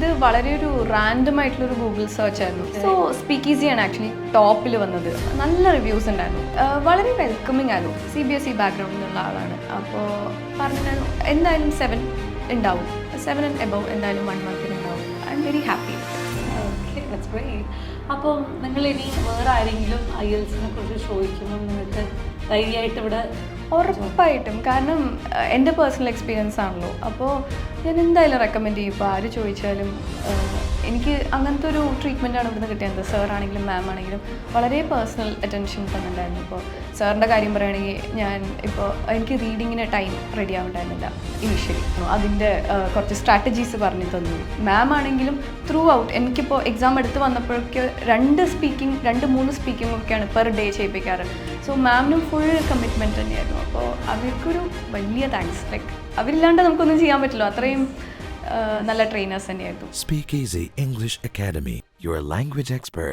ഇത് വളരെ ഒരു റാൻഡം ആയിട്ടുള്ളൊരു ഗൂഗിൾ സെർച്ച് ആയിരുന്നു. സോ സ്പീക്ക് ആണ് ആക്ച്വലി ടോപ്പിൽ വന്നത്. നല്ല റിവ്യൂസ് ഉണ്ടായിരുന്നു, വളരെ വെൽക്കമിങ് ആയിരുന്നു. CBSE ബാക്ക്ഗ്രൗണ്ടിലുള്ള ആളാണ്. അപ്പോൾ പറഞ്ഞു എന്തായാലും 7 ഉണ്ടാവും, 7 and above എന്തായാലും 1 month ഉണ്ടാവും. I am very happy. Okay, that's great. അപ്പം നിങ്ങൾ ഇനി വേറെ ആരെങ്കിലും IELTSനെ കുറിച്ച് ചോദിക്കുമ്പോൾ നിങ്ങൾക്ക് ധൈര്യമായിട്ട് ഇവിടെ ഉറപ്പായിട്ടും, കാരണം എൻ്റെ പേഴ്സണൽ എക്സ്പീരിയൻസ് ആണല്ലോ. അപ്പോൾ ഞാൻ എന്തായാലും റെക്കമെൻഡ് ചെയ്യും. ഇപ്പോൾ ആര് ചോദിച്ചാലും എനിക്ക് അങ്ങനത്തെ ഒരു ട്രീറ്റ്മെൻറ്റാണ് ഇവിടുന്ന് കിട്ടിയത്. സാർ ആണെങ്കിലും മാം ആണെങ്കിലും വളരെ പേഴ്സണൽ അറ്റൻഷൻ തന്നിട്ടുണ്ടായിരുന്നു. ഇപ്പോൾ സാറിൻ്റെ കാര്യം പറയുകയാണെങ്കിൽ ഞാൻ ഇപ്പോൾ എനിക്ക് റീഡിങ്ങിന് ടൈം റെഡി ആവുന്നുണ്ടായിരുന്നില്ല ഇനീഷ്യലി. അതിൻ്റെ കുറച്ച് സ്ട്രാറ്റജീസ് പറഞ്ഞു തന്നു. മാം ആണെങ്കിലും ത്രൂ ഔട്ട് എനിക്കിപ്പോൾ എക്സാം എടുത്ത് വന്നപ്പോഴേക്ക് 2-3 സ്പീക്കിംഗ് ഒക്കെയാണ് പെർ ഡേ ചെയ്യിപ്പിക്കാറ്. സോ മാമിനും ഫുൾ കമ്മിറ്റ്മെൻറ്റ് തന്നെയായിരുന്നു. അപ്പോൾ അവർക്കൊരു വലിയ താങ്ക്സ്. ലൈക്ക് അവരില്ലാണ്ട് നമുക്കൊന്നും ചെയ്യാൻ പറ്റില്ല. അത്രയും നല്ല ട്രെയിനേഴ്സ് തന്നെയായിരുന്നു. Speakeasy English Academy, your language expert.